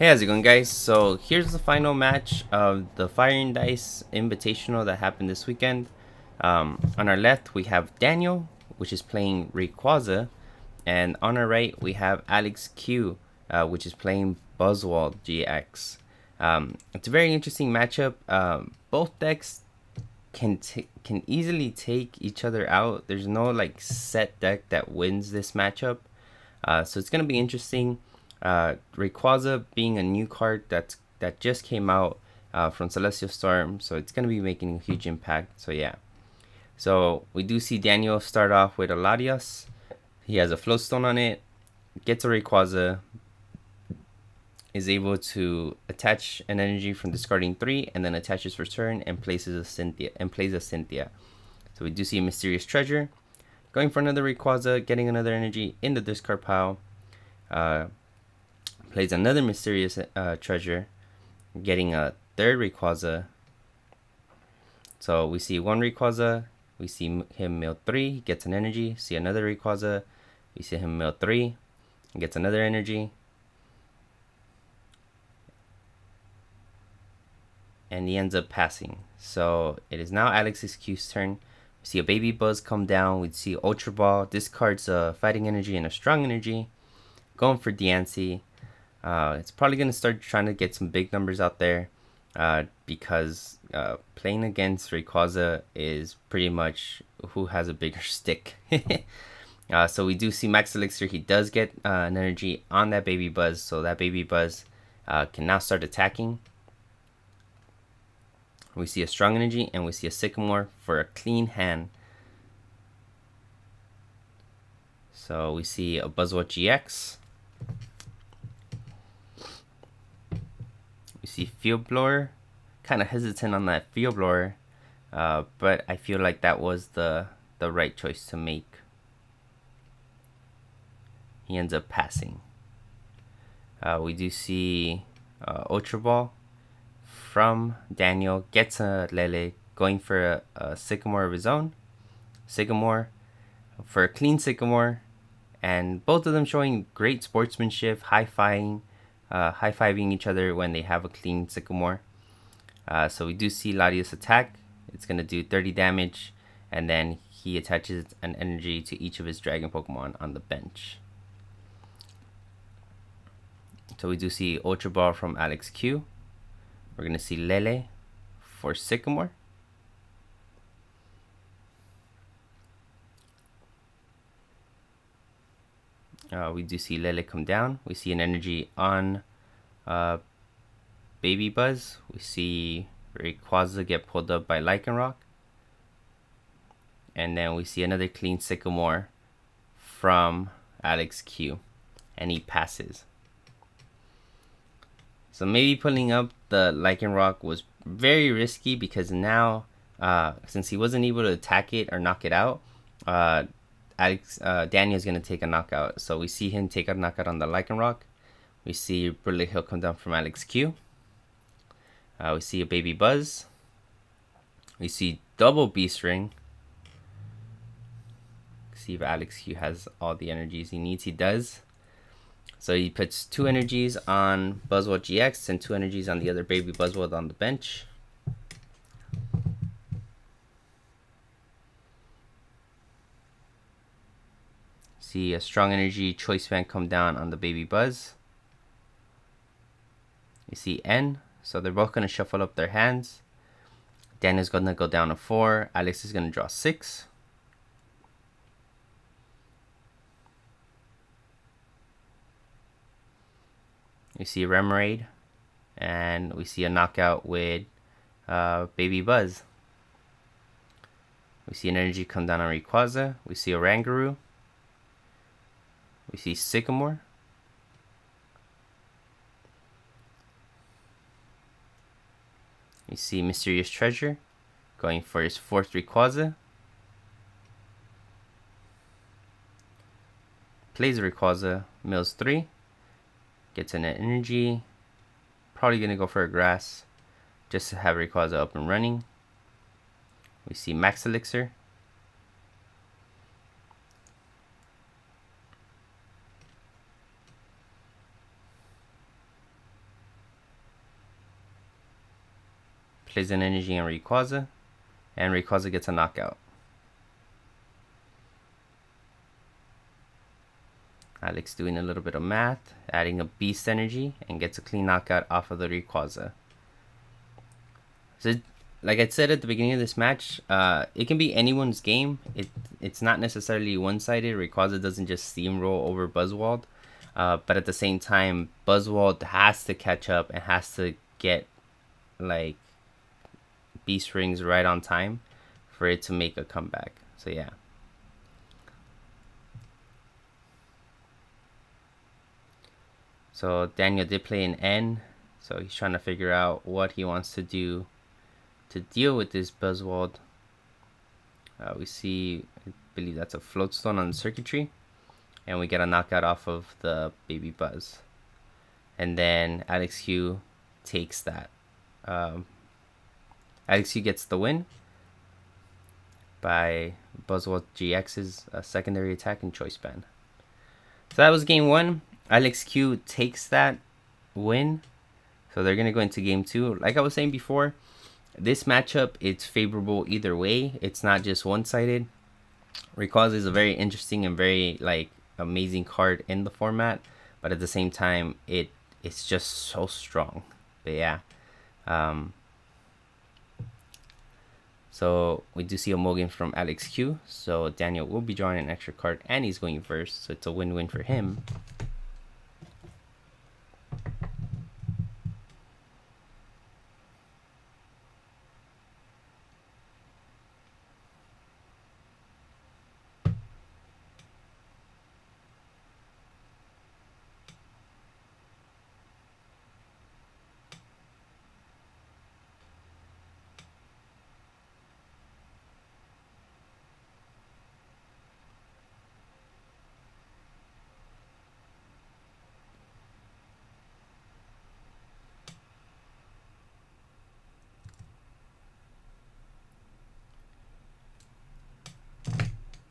Hey, how's it going, guys? So here's the final match of the Firing Dice Invitational that happened this weekend. On our left we have Daniel, which is playing Rayquaza, and on our right we have Alex Q, which is playing Buzzwole GX. It's a very interesting matchup. Both decks can easily take each other out. There's no like set deck that wins this matchup, so it's gonna be interesting. Rayquaza being a new card that just came out from Celestial Storm, so it's gonna be making a huge impact. So yeah, so we do see Daniel start off with a Latios. He has a Floatstone on it, gets a Rayquaza, is able to attach an energy from discarding 3, and then attaches for turn and places a Cynthia. So we do see a Mysterious Treasure, going for another Rayquaza, getting another energy in the discard pile. Plays another Mysterious Treasure, getting a third Rayquaza. So we see one Rayquaza, we see him mill 3, gets an energy, see another Rayquaza, we see him mill 3, gets another energy. And he ends up passing. So it is now Alex's Q's turn. We see a Baby Buzz come down, we see Ultra Ball, discards a Fighting Energy and a Strong Energy, going for Diancie. It's probably going to start trying to get some big numbers out there because playing against Rayquaza is pretty much who has a bigger stick. So we do see Max Elixir. He does get an energy on that Baby Buzz, so that Baby Buzz can now start attacking. We see a Strong Energy and we see a Sycamore for a clean hand. So we see a Buzzwole GX. We see Field Blower, kind of hesitant on that Field Blower, but I feel like that was the right choice to make. He ends up passing. We do see Ultra Ball from Daniel, gets a Lele, going for a Sycamore of his own. Sycamore for a clean Sycamore, and both of them showing great sportsmanship, high-fiving each other when they have a clean Sycamore. So we do see Latios attack. It's going to do 30 damage, and then he attaches an energy to each of his Dragon Pokemon on the bench. So we do see Ultra Ball from Alex Q. We're going to see Lele for Sycamore. We do see Lele come down. We see an energy on Baby Buzz. We see Rayquaza get pulled up by Lycanroc. And then we see another clean Sycamore from Alex Q. And he passes. So maybe pulling up the Lycanroc was very risky because now, since he wasn't able to attack it or knock it out, Daniel's going to take a knockout. So we see him take a knockout on the Lycanroc. We see Brilliant Hill come down from Alex Q. We see a Baby Buzz. We see double Beast Ring. See if Alex Q has all the energies he needs. He does. So he puts 2 energies on Buzzwole GX and 2 energies on the other Baby Buzzwole on the bench. See a Strong Energy Choice Band come down on the Baby Buzz. You see N, so they're both going to shuffle up their hands. Daniel's going to go down to 4. Alex is going to draw 6. We see Remoraid, and we see a knockout with Baby Buzz. We see an energy come down on Rayquaza. We see a Rangaroo. We see Sycamore. We see Mysterious Treasure going for his 4th Rayquaza. Plays Rayquaza, mills 3. Gets an energy. Probably going to go for a Grass just to have Rayquaza up and running. We see Max Elixir. plays an energy on Rayquaza, and Rayquaza gets a knockout. Alex doing a little bit of math, adding a beast energy, and gets a clean knockout off of the Rayquaza. So, like I said at the beginning of this match, it can be anyone's game. It's not necessarily one-sided. Rayquaza doesn't just steamroll over Buzzwole, but at the same time, Buzzwole has to catch up and has to get like beast rings right on time for it to make a comeback. So yeah. So Daniel did play an N, so he's trying to figure out what he wants to do to deal with this Buzzwole. We see, I believe that's a float stone on the circuitry, and we get a knockout off of the baby Buzz. And then Alex Q takes that. Alex Q gets the win by Buzzwole GX's secondary attack and choice band. So that was game 1. Alex Q takes that win. So they're going to go into game 2. Like I was saying before, this matchup, it's favorable either way. It's not just one-sided. Rayquaza is a very interesting and very like amazing card in the format, but at the same time, it's just so strong. But yeah. So we do see a mulligan from Alex Q. So Daniel will be drawing an extra card, and he's going first. So it's a win-win for him.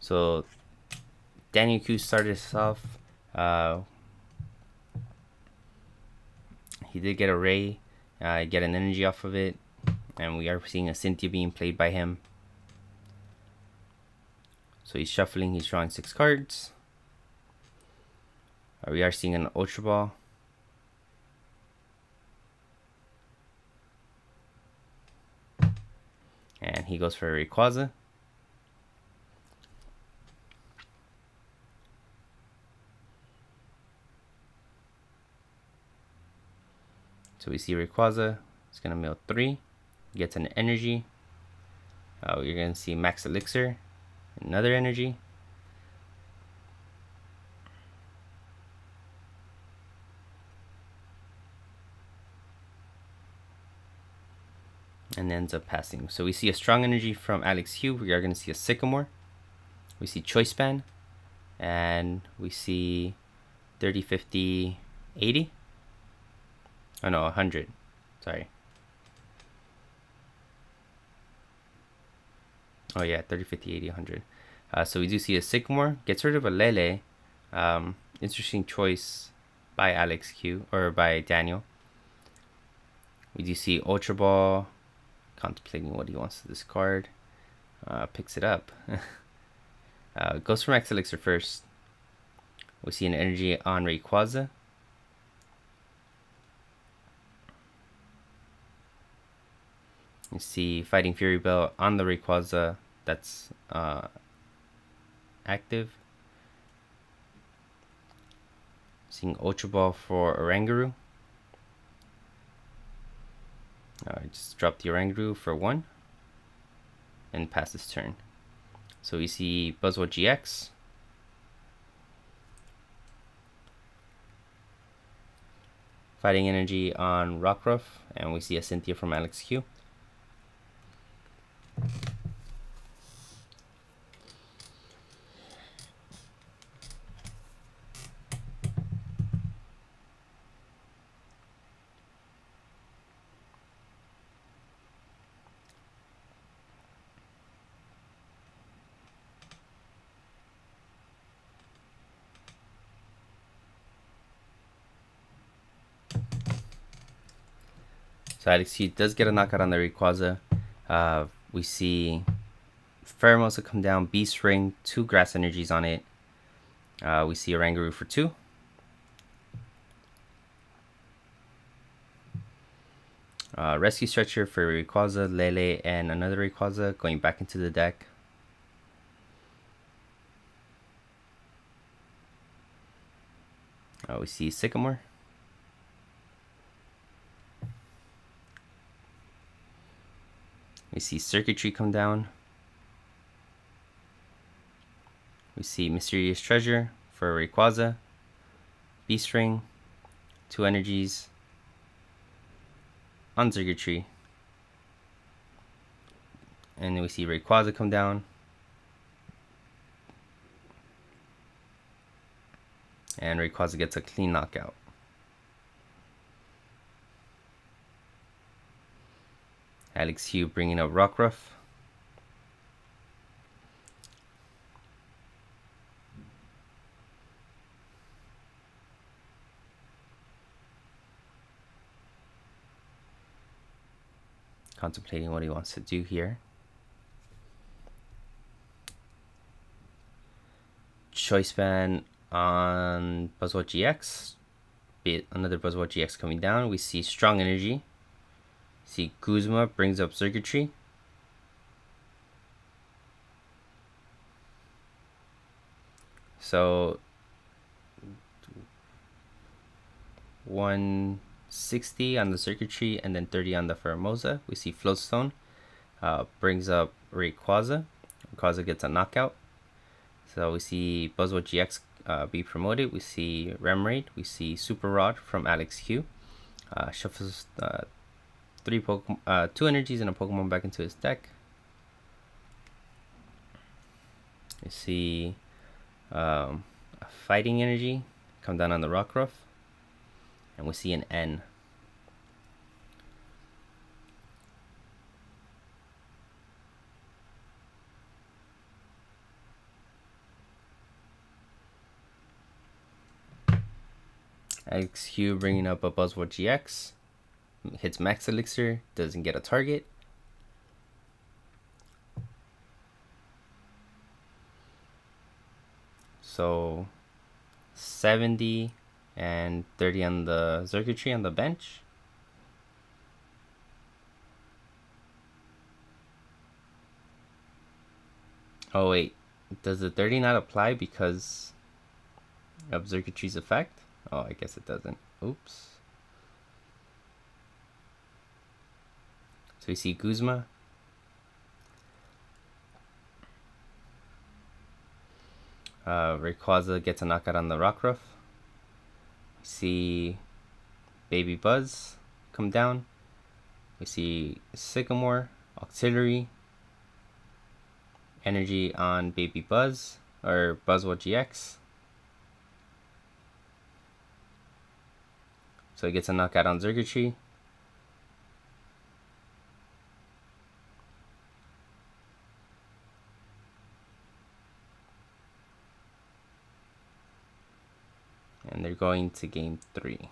So Daniel Q started us off. He did get a Ray, get an energy off of it, and we are seeing a Cynthia being played by him. So he's shuffling, he's drawing 6 cards. We are seeing an Ultra Ball. And he goes for a Rayquaza. So we see Rayquaza, it's going to mill 3, gets an energy. You're going to see Max Elixir, another energy. And ends up passing. So we see a strong energy from Alex Q. We are going to see a Sycamore. We see Choice Band. And we see 30, 50, 80. Oh no, 100. Sorry. Oh yeah, 30, 50, 80, 100. So we do see a Sycamore. Gets rid of a Lele. Interesting choice by Alex Q, or by Daniel. We do see Ultra Ball. Contemplating what he wants to discard. Picks it up. Goes for Max Elixir first. We see an energy on Rayquaza. You see Fighting Fury Bell on the Rayquaza that's active. Seeing Ultra Ball for Oranguru. Just drop the Oranguru for 1 and pass this turn. So we see Buzzwole GX. Fighting Energy on Rockruff, and we see a Cynthia from Alex Q. So Alex Hugh does get a knockout on the Rayquaza. We see Pheromosa come down, Beast Ring, 2 Grass Energies on it. We see Oranguru for 2. Rescue Stretcher for Rayquaza, Lele, and another Rayquaza going back into the deck. We see Sycamore. We see Circuitry come down. We see Mysterious Treasure for Rayquaza, Beast Ring, 2 energies on Circuitry. And then we see Rayquaza come down. And Rayquaza gets a clean knockout. Alex Hugh bringing up Rockruff. Contemplating what he wants to do here. Choice Band on Buzzwole GX. Another Buzzwole GX coming down. We see Strong Energy. See Guzma brings up Circuitry. So 160 on the Circuitry and then 30 on the Pheromosa. We see Floatstone brings up Rayquaza. Rayquaza gets a knockout. So we see Buzzwole GX be promoted. We see Remoraid. We see Super Rod from Alex Hugh. Shuffles 2 energies and a Pokemon back into his deck. We see a Fighting Energy come down on the Rockruff. And we see an N. Alex Hugh bringing up a Buzzwole GX. Hits Max Elixir. Doesn't get a target. So 70 and 30 on the Circuitry on the bench. Oh wait, does the 30 not apply because of Circuitry's effect? Oh, I guess it doesn't. Oops. So we see Guzma. Rayquaza gets a knockout on the Rockruff. We see Baby Buzz come down. We see Sycamore, Auxiliary, Energy on Baby Buzz, or Buzzwole GX. So he gets a knockout on Circuitry. And they're going to game 3.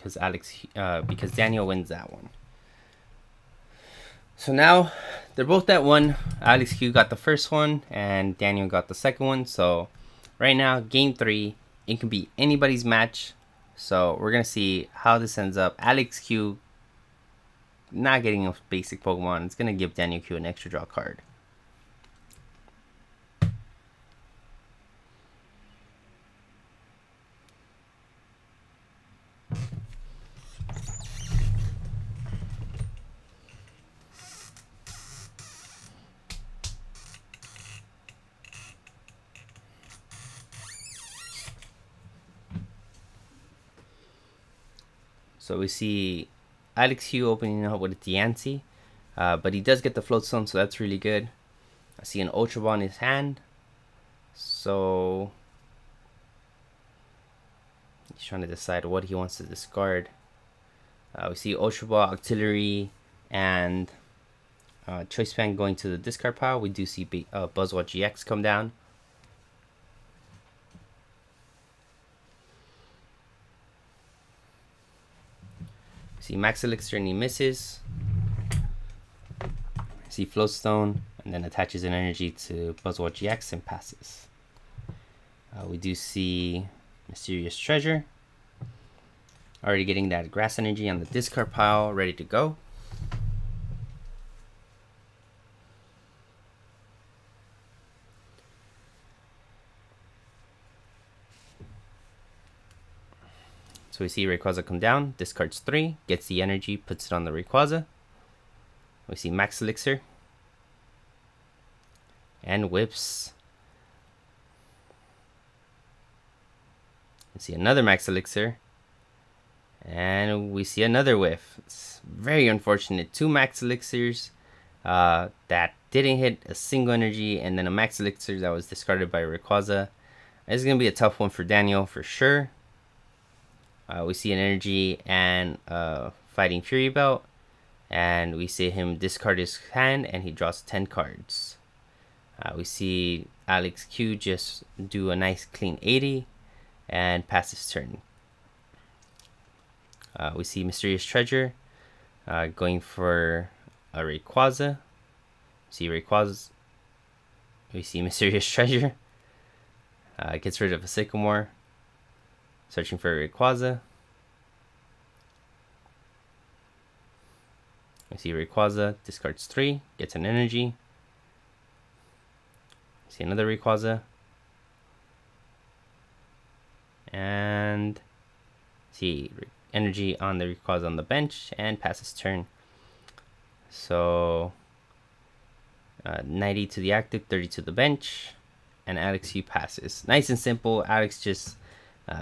Because Daniel wins that one. So now they're both at 1. Alex Hugh got the first one and Daniel got the second one. So right now, game 3, it can be anybody's match. So we're gonna see how this ends up. Alex Hugh not getting a basic Pokemon. It's gonna give Daniel Q an extra draw card. So we see Alex Hugh opening up with a Diancie, but he does get the Floatstone, so that's really good. I see an Ultra Ball in his hand, so he's trying to decide what he wants to discard. We see Ultra Ball, Auxiliary, and Choice Band going to the discard pile. We do see Buzzwole GX come down. Max Elixir and he misses. See Floatstone and then attaches an energy to Buzzwole GX and passes. We do see Mysterious Treasure. Already getting that grass energy on the discard pile, ready to go. So we see Rayquaza come down, discards 3, gets the energy, puts it on the Rayquaza. We see Max Elixir. And whips. We see another Max Elixir. And we see another whiff. It's very unfortunate. 2 Max Elixirs that didn't hit a single energy, and then a Max Elixir that was discarded by Rayquaza. It's going to be a tough one for Daniel for sure. We see an energy and Fighting Fury Belt. And we see him discard his hand and he draws 10 cards. We see Alex Q just do a nice clean 80 and pass his turn. We see Mysterious Treasure going for a Rayquaza. We see Mysterious Treasure. Gets rid of a Sycamore. Searching for a Rayquaza. We see Rayquaza, discards 3, gets an energy. We see another Rayquaza. And see energy on the Rayquaza on the bench and passes turn. So 90 to the active, 30 to the bench, and Alex Q passes. Nice and simple. Alex just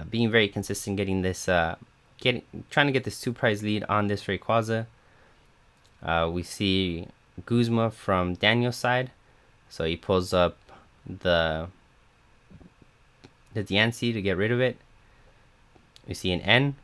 being very consistent, getting this, trying to get this 2-prize lead on this Rayquaza. We see Guzma from Daniel's side, so he pulls up the Diancie to get rid of it. We see an N.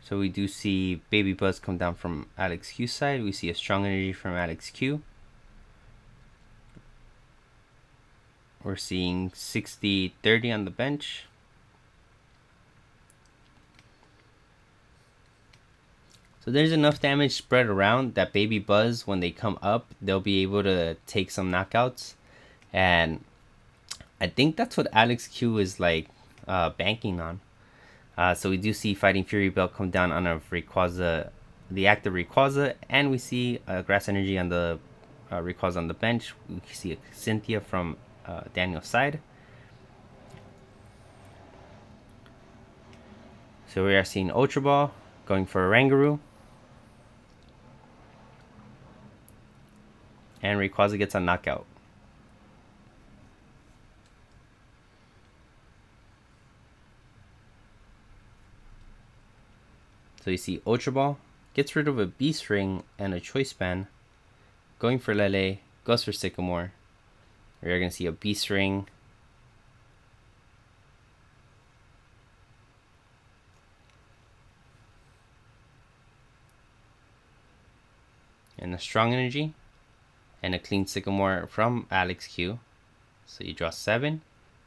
So we do see Baby Buzz come down from Alex Q's side. We see a strong energy from Alex Q. We're seeing 60-30 on the bench. So there's enough damage spread around that Baby Buzz, when they come up, they'll be able to take some knockouts. And I think that's what Alex Q is like banking on. So we do see Fighting Fury Belt come down on a Rayquaza, the active Rayquaza, and we see Grass Energy on the Rayquaza on the bench. We see a Cynthia from Daniel's side. So we are seeing Ultra Ball going for a Rangaroo. And Rayquaza gets a knockout. So you see Ultra Ball gets rid of a Beast Ring and a Choice Band. Going for Lele, goes for Sycamore. We are going to see a Beast Ring. And a Strong Energy. And a clean Sycamore from Alex Q. So you draw 7. You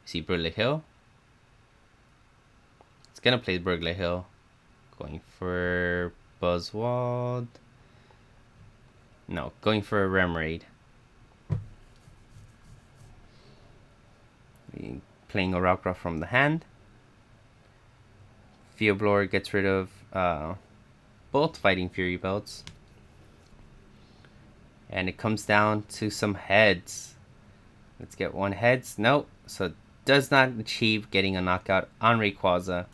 see Burley Hill. It's going to play Burley Hill. Going for Buzzwole. No, going for a Remoraid. Playing a Rockruff from the hand. Fioblower gets rid of both Fighting Fury Belts. And it comes down to some heads. Let's get one heads. Nope. So it does not achieve getting a knockout on Rayquaza.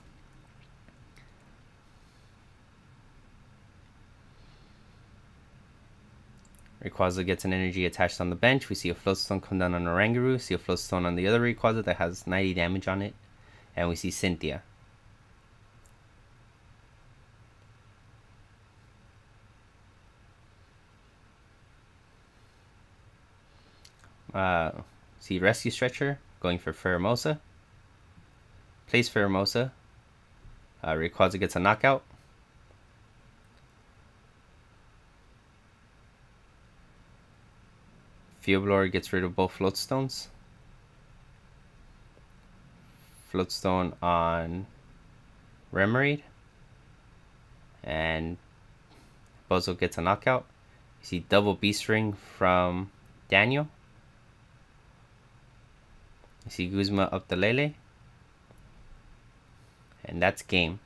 Rayquaza gets an energy attached on the bench. We see a Floatstone come down on a Rangaroo. See a Floatstone on the other Rayquaza that has 90 damage on it. And we see Cynthia. See Rescue Stretcher going for Pheromosa. Plays Pheromosa. Rayquaza gets a knockout. Field Blower gets rid of both Floatstones. Floatstone on Remoraid. And Buzzwole gets a knockout. You see double Beast Ring from Daniel. You see Guzma up the Lele. And that's game.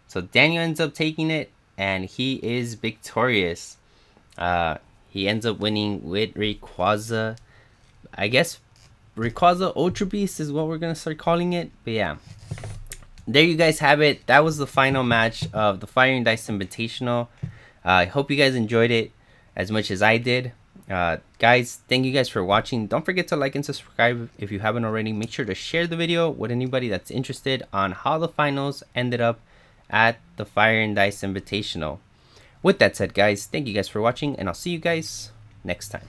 So Daniel ends up taking it, and he is victorious. He ends up winning with Rayquaza. I guess Rayquaza Ultra Beast is what we're going to start calling it. But yeah, there you guys have it. That was the final match of the Fire and Dice Invitational. I hope you guys enjoyed it as much as I did. Guys, thank you guys for watching. Don't forget to like and subscribe if you haven't already. Make sure to share the video with anybody that's interested on how the finals ended up at the Fire and Dice Invitational. With that said, guys, thank you guys for watching, and I'll see you guys next time.